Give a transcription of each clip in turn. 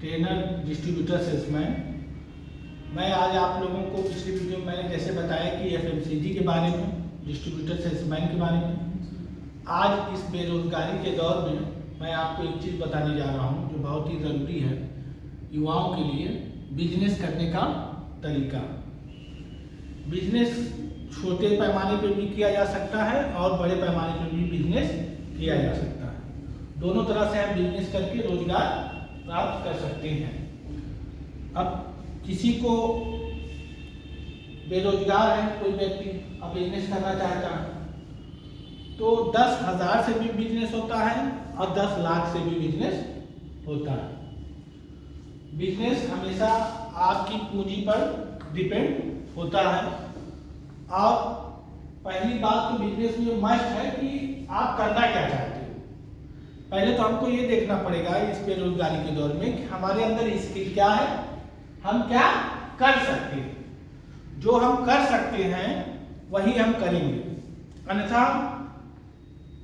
Trainer distributor salesman. मैं आज आप लोगों को पिछली वीडियो में मैंने जैसे बताया कि एफएमसीजी के बारे में, डिस्ट्रीब्यूटर सेल्समैन के बारे में, आज इस बेरोजगारी के दौर में मैं आपको एक चीज़ बताने जा रहा हूँ जो बहुत ही ज़रूरी है युवाओं के लिए, बिजनेस करने का तरीका। बिजनेस छोटे पैमाने पर भी किया जा सकता है और बड़े पैमाने पर भी बिजनेस किया जा सकता है। दोनों तरह से हम बिजनेस करके रोजगार प्राप्त कर सकते हैं। अब किसी को बेरोजगार है कोई व्यक्ति, अब बिजनेस करना चाहता है तो 10,000 से भी बिजनेस होता है और 10 लाख से भी बिजनेस होता है। बिजनेस हमेशा आपकी पूंजी पर डिपेंड होता है। और पहली बात तो बिजनेस में मस्ट है कि आप करना क्या चाहते हो। पहले तो हमको ये देखना पड़ेगा इस बेरोजगारी के दौर में कि हमारे अंदर स्किल क्या है, हम क्या कर सकते हैं। जो हम कर सकते हैं वही हम करेंगे, अन्यथा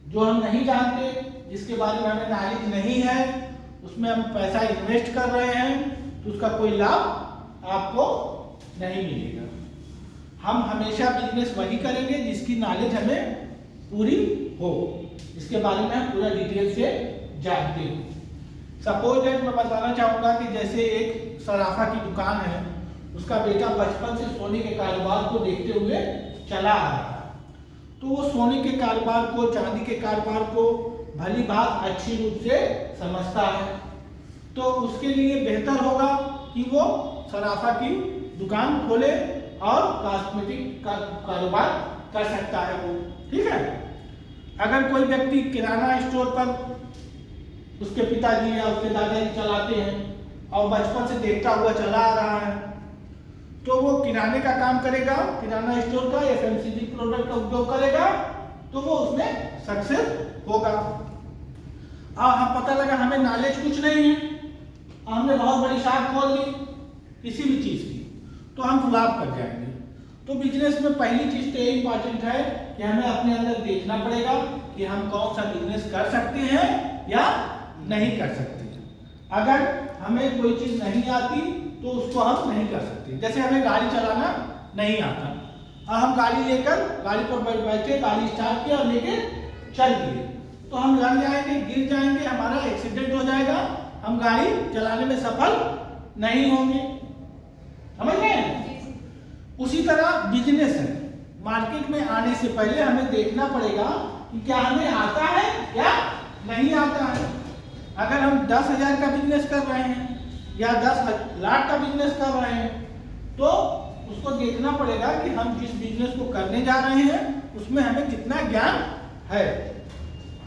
जो हम नहीं जानते, जिसके बारे में हमें नॉलेज नहीं है, उसमें हम पैसा इन्वेस्ट कर रहे हैं तो उसका कोई लाभ आपको नहीं मिलेगा। हम हमेशा बिजनेस वही करेंगे जिसकी नॉलेज हमें पूरी हो, इसके बारे में हम पूरा डिटेल से जानते हो। सपोज दैट मैं बताना चाहूँगा कि जैसे एक सराफा की दुकान है, उसका बेटा बचपन से सोने के कारोबार को देखते हुए चला आ रहा है, तो वो सोने के कारोबार को, चांदी के कारोबार को भली भांति अच्छी रूप से समझता है। तो उसके लिए बेहतर होगा कि वो सराफा की दुकान खोले और कॉस्मेटिक का कारोबार कर सकता है वो, ठीक है। अगर कोई व्यक्ति किराना स्टोर पर उसके पिताजी या उसके दादाजी चलाते हैं और बचपन से देखता हुआ चला आ रहा है, तो वो किराने का काम करेगा, किराना स्टोर का, एफएमसीजी प्रोडक्ट का उद्योग करेगा, तो वो उसमें सक्सेस होगा। और हम पता लगा हमें नॉलेज कुछ नहीं है, हमने बहुत बड़ी शॉप खोल ली किसी भी चीज़ की, तो हम फ्लॉप कर जाएंगे। तो बिजनेस में पहली चीज़ तो ये इंपॉर्टेंट है कि हमें अपने अंदर देखना पड़ेगा कि हम कौन सा बिजनेस कर सकते हैं या नहीं कर सकते। अगर हमें कोई चीज़ नहीं आती तो उसको हम नहीं कर सकते। जैसे हमें गाड़ी चलाना नहीं आता, और हम गाड़ी लेकर गाड़ी पर बैठे, गाड़ी स्टार्ट किया और लेके चल दिए, तो हम लग जाएंगे, गिर जाएंगे, हमारा एक्सीडेंट हो जाएगा, हम गाड़ी चलाने में सफल नहीं होंगे। समझ गए? उसी तरह बिजनेस है, मार्केट में आने से पहले हमें देखना पड़ेगा कि क्या हमें आता है या नहीं आता है। अगर हम 10,000 का बिजनेस कर रहे हैं या 10 लाख का बिजनेस कर रहे हैं, तो उसको देखना पड़ेगा कि हम जिस बिजनेस को करने जा रहे हैं उसमें हमें कितना ज्ञान है।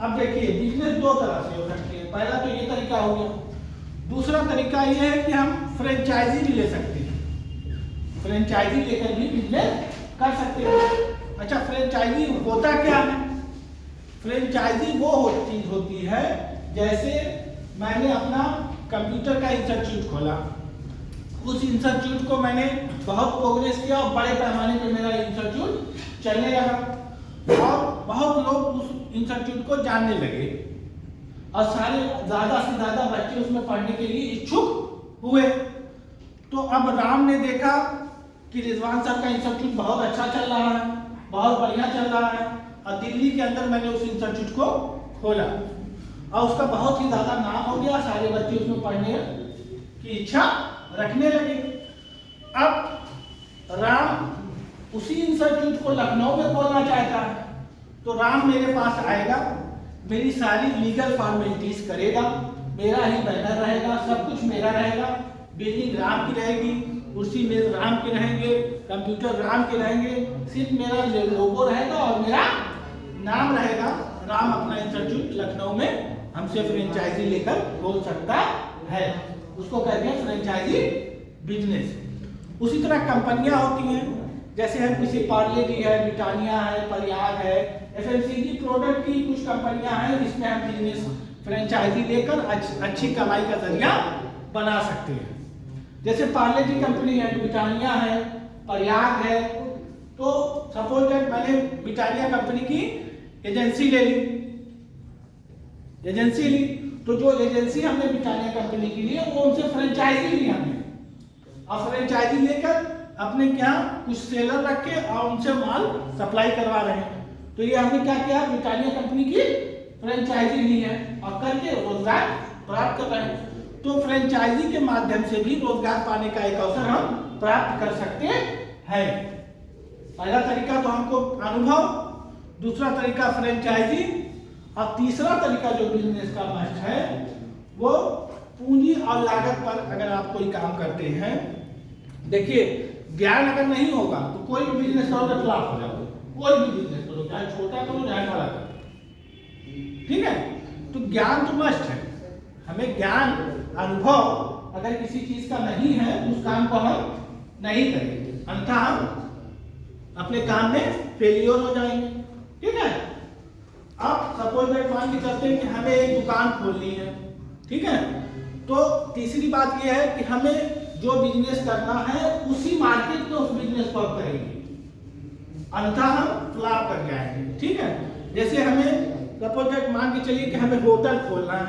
अब देखिए, बिजनेस दो तरह से हो सकती है। पहला तो ये तरीका हो गया। दूसरा तरीका ये है कि हम फ्रेंचाइजी भी ले सकते हैं, फ्रेंचाइजी लेकर भी बिजनेस कर सकते हैं। अच्छा, फ्रेंचाइजी होता क्या है? फ्रेंचाइजी वो चीज होती है, जैसे मैंने अपना कंप्यूटर का इंस्टीट्यूट खोला, उस इंस्टीट्यूट को मैंने बहुत प्रोग्रेस किया और बड़े पैमाने पे मेरा इंस्टीट्यूट चलने लगा और बहुत लोग उस इंस्टीट्यूट को जानने लगे और सारे ज़्यादा से ज़्यादा बच्चे उसमें पढ़ने के लिए इच्छुक हुए। तो अब राम ने देखा कि रिजवान साहब का इंस्टीट्यूट बहुत अच्छा चल रहा है, बहुत बढ़िया चल रहा है, और दिल्ली के अंदर मैंने उस इंस्टीट्यूट को खोला और उसका बहुत ही ज़्यादा नाम हो गया, सारे बच्चे उसमें पढ़ने की इच्छा रखने लगे। अब राम उसी इंस्टीट्यूट को लखनऊ में खोलना चाहता है, तो राम मेरे पास आएगा, मेरी सारी लीगल फॉर्मेलिटीज करेगा, मेरा ही बैनर रहेगा, सब कुछ मेरा रहेगा, बिल्डिंग राम की रहेगी, कुर्सी में राम के रहेंगे, कंप्यूटर राम के रहेंगे, सिर्फ मेरा लोगो रहेगा और मेरा नाम रहेगा। राम अपना इंस्टीट्यूट लखनऊ में हमसे फ्रेंचाइजी लेकर खोल सकता है, उसको कहते हैं फ्रेंचाइजी बिजनेस। उसी तरह कंपनियां होती हैं, जैसे हम किसी पार्ले जी है, ब्रिटानिया है, प्रयाग है, एफएमसीजी प्रोडक्ट की कुछ कंपनियां हैं जिसमें हम बिजनेस फ्रेंचाइजी लेकर अच्छी कमाई का जरिया बना सकते हैं। जैसे पार्ले जी कंपनी है, ब्रिटानिया है, प्रयाग है, तो सपोज दैट मैंने ब्रिटानिया कंपनी की एजेंसी ले ली, तो जो एजेंसी हमने ब्रिटानिया कंपनी की ली है वो उनसे फ्रेंचाइजी ली हमने, और फ्रेंचाइजी लेकर अपने क्या कुछ सेलर रखे और उनसे माल सप्लाई करवा रहे हैं। तो ये हमने क्या किया, ब्रिटानिया कंपनी की फ्रेंचाइजी ली है और करके रोजगार प्राप्त कर रहे हैं। तो फ्रेंचाइजी के माध्यम से भी रोजगार पाने का एक अवसर हम प्राप्त कर सकते हैं। पहला तरीका तो हमको अनुभव, दूसरा तरीका फ्रेंचाइजी, और तीसरा तरीका जो बिजनेस का मस्ट है वो पूंजी और लागत पर अगर आप कोई काम करते हैं। देखिए ज्ञान अगर नहीं होगा तो कोई भी बिजनेस करो तो फ्लॉप हो जाओगे, कोई भी बिजनेस करो, चाहे छोटा करो चाहे बड़ा करो, ठीक है। तो ज्ञान तो मस्ट है, हमें ज्ञान अनुभव अगर किसी चीज का नहीं है उस काम को हम नहीं करेंगे, अन्यथा हम अपने काम में फेलियर हो जाएंगे, ठीक है। अब सपोज दैट मान के चलते हैं कि हमें एक दुकान खोलनी है, ठीक है। तो तीसरी बात यह है कि हमें जो बिजनेस करना है उसी मार्केट में उस बिजनेस को हम करेंगे, अन्यथा हम फ्लॉप कर जाएंगे, ठीक है। जैसे हमें सपोज दैट मान के चलिए कि हमें होटल खोलना है,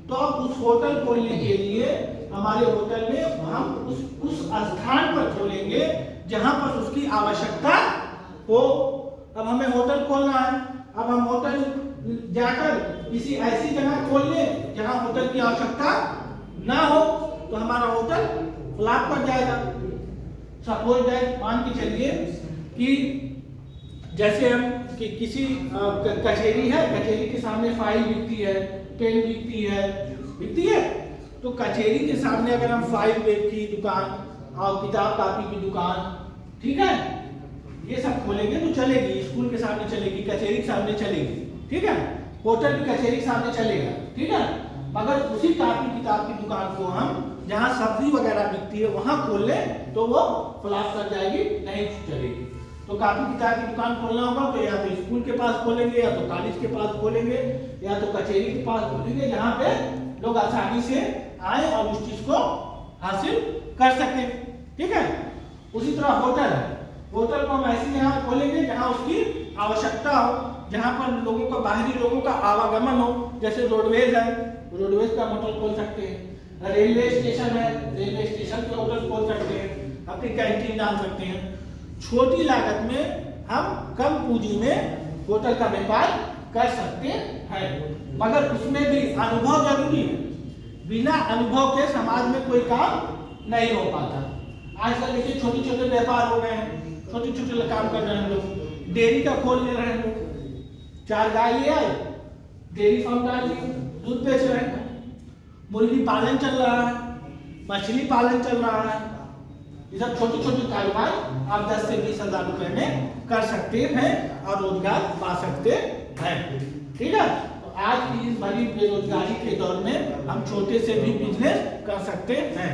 तो अब उस होटल खोलने के लिए हमारे होटल में हम उस स्थान पर खोलेंगे जहां पर उसकी आवश्यकता हो। अब हमें होटल खोलना है, अब हम होटल जाकर किसी ऐसी जगह खोल लें जहां होटल की आवश्यकता ना हो, तो हमारा होटल फ्लॉप कर जाएगा। सपोज दैट मान के चलिए कि जैसे हम कि किसी कचहरी है, कचहरी के सामने फाइल बिकती है, पेन बिकती है, तो कचहरी के सामने अगर हम फाइल की दुकान और किताब कापी की दुकान, ठीक है, ये सब खोलेंगे तो चलेगी, स्कूल के सामने चलेगी, कचहरी के सामने चलेगी, ठीक है, होटल भी कचहरी के सामने चलेगा, ठीक है। मगर उसी कापी किताब की दुकान को हम जहाँ सब्जी वगैरह बिकती है वहां खोल ले तो वो फ्लॉप कर जाएगी, नहीं चलेगी। तो कापी किताब की दुकान खोलना होगा तो या तो स्कूल के पास खोलेंगे, या तो कॉलेज के पास खोलेंगे, या तो कचहरी के पास खोलेंगे, जहाँ पे लोग आसानी से आए और उस चीज को हासिल कर सके, ठीक है। उसी तरह होटल है, होटल को हम ऐसी जगह खोलेंगे जहाँ उसकी आवश्यकता हो, जहाँ पर लोगों का बाहरी लोगों का आवागमन हो, जैसे रोडवेज है, रोडवेज का होटल खोल सकते हैं, रेलवे स्टेशन है, रेलवे स्टेशन के होटल खोल सकते हैं, अपनी कैंटीन डाल सकते हैं। छोटी लागत में हम कम पूंजी में होटल का व्यापार कर सकते हैं, मगर उसमें भी अनुभव जरूरी है। बिना अनुभव के समाज में कोई काम नहीं हो पाता। आजकल देखिए छोटे छोटे व्यापार हो गए हैं, छोटे छोटे काम कर रहे हैं लोग, डेयरी का खोल ले रहे हैं लोग, 4 गाय ले आए, डेयरी फार्म डाल दिए, दूध बेच रहे हैं, मुर्गी पालन चल रहा है, मछली पालन चल रहा है। ये सब छोटे छोटे कारोबार आप 10 से 20 हजार रुपए में कर सकते हैं और रोजगार पा सकते हैं, ठीक है। तो आज की इस बड़ी बेरोजगारी के दौर में हम छोटे से भी बिजनेस कर सकते हैं।